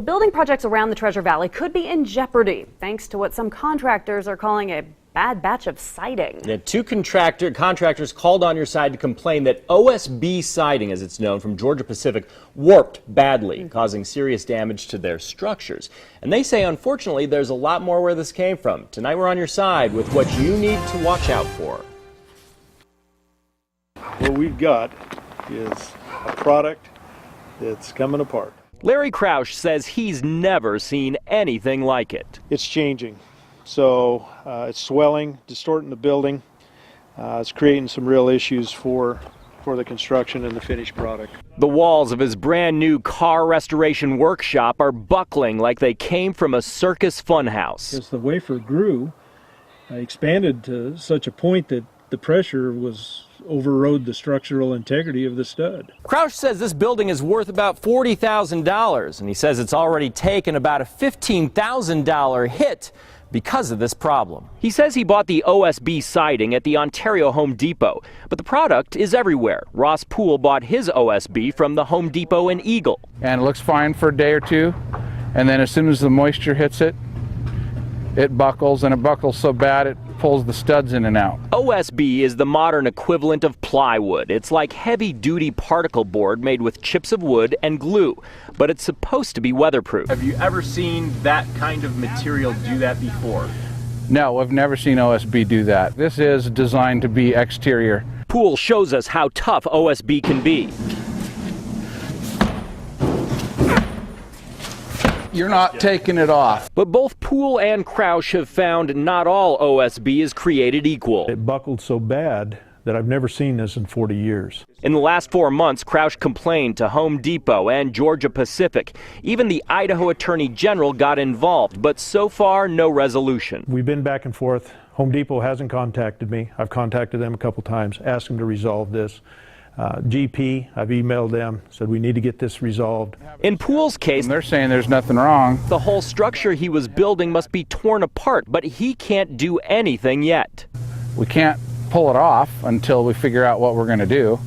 The building projects around the Treasure Valley could be in jeopardy thanks to what some contractors are calling a bad batch of siding. Yeah, two contractors called on your side to complain that OSB siding, as it's known, from Georgia Pacific warped badly, causing serious damage to their structures. And they say, unfortunately, there's a lot more where this came from. Tonight we're on your side with what you need to watch out for. What we've got is a product that's coming apart. Larry Crouch says he's never seen anything like it. It's changing. So it's swelling, distorting the building. It's creating some real issues for the construction and the finished product. The walls of his brand new car restoration workshop are buckling like they came from a circus funhouse. As the wafer grew, expanded to such a point that the pressure overrode the structural integrity of the stud. Crouch says this building is worth about $40,000, and he says it's already taken about a $15,000 hit because of this problem. He says he bought the OSB siding at the Ontario Home Depot, but the product is everywhere. Ross Poole bought his OSB from the Home Depot in Eagle. And it looks fine for a day or two, and then as soon as the moisture hits it, it buckles, and it buckles so bad it pulls the studs in and out. OSB is the modern equivalent of plywood. It's like heavy-duty particle board made with chips of wood and glue, but it's supposed to be weatherproof. Have you ever seen that kind of material do that before? No, I've never seen OSB do that. This is designed to be exterior. Poole shows us how tough OSB can be. You're not taking it off. But both Poole and Crouch have found not all OSB is created equal. It buckled so bad that I've never seen this in 40 years. In the last 4 months, Crouch complained to Home Depot and Georgia Pacific. Even the Idaho Attorney General got involved, but so far, no resolution. We've been back and forth. Home Depot hasn't contacted me. I've contacted them a couple times, asked them to resolve this. GP, I've emailed them, said we need to get this resolved. In Poole's case, They're saying there's nothing wrong. the whole structure he was building must be torn apart, but he can't do anything yet. We can't pull it off until we figure out what we're going to do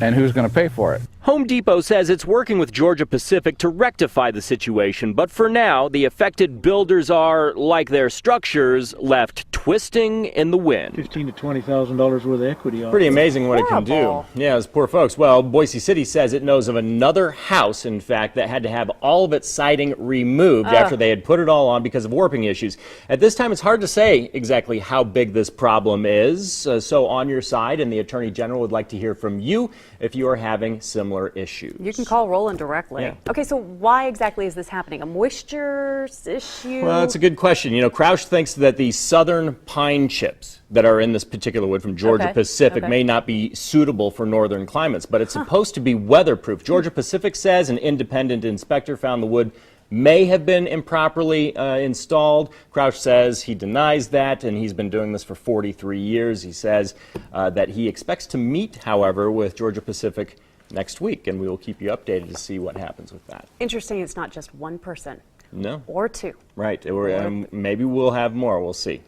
and who's going to pay for it. Home Depot says it's working with Georgia Pacific to rectify the situation, but for now, the affected builders are, like their structures, left twisting in the wind. $15,000 to $20,000 worth of equity on it. Pretty amazing what it can do. Yeah, those poor folks. Well, Boise City says it knows of another house, in fact, that had to have all of its siding removed after they had put it all on because of warping issues. At this time, it's hard to say exactly how big this problem is. So on your side, and the Attorney General would like to hear from you if you are having similar issues. You can call Roland directly. Yeah. Okay, so why exactly is this happening? A moisture issue? Well, that's a good question. You know, Crouch thinks that the southern pine chips that are in this particular wood from Georgia Pacific may not be suitable for northern climates, but it's supposed to be weatherproof. Georgia Pacific says an independent inspector found the wood may have been improperly installed. Crouch says he denies that, and he's been doing this for 43 years. He says that he expects to meet, however, with Georgia Pacific next week, and we will keep you updated to see what happens with that. Interesting, it's not just one person. No. Or two. Right. Or maybe we'll have more. We'll see.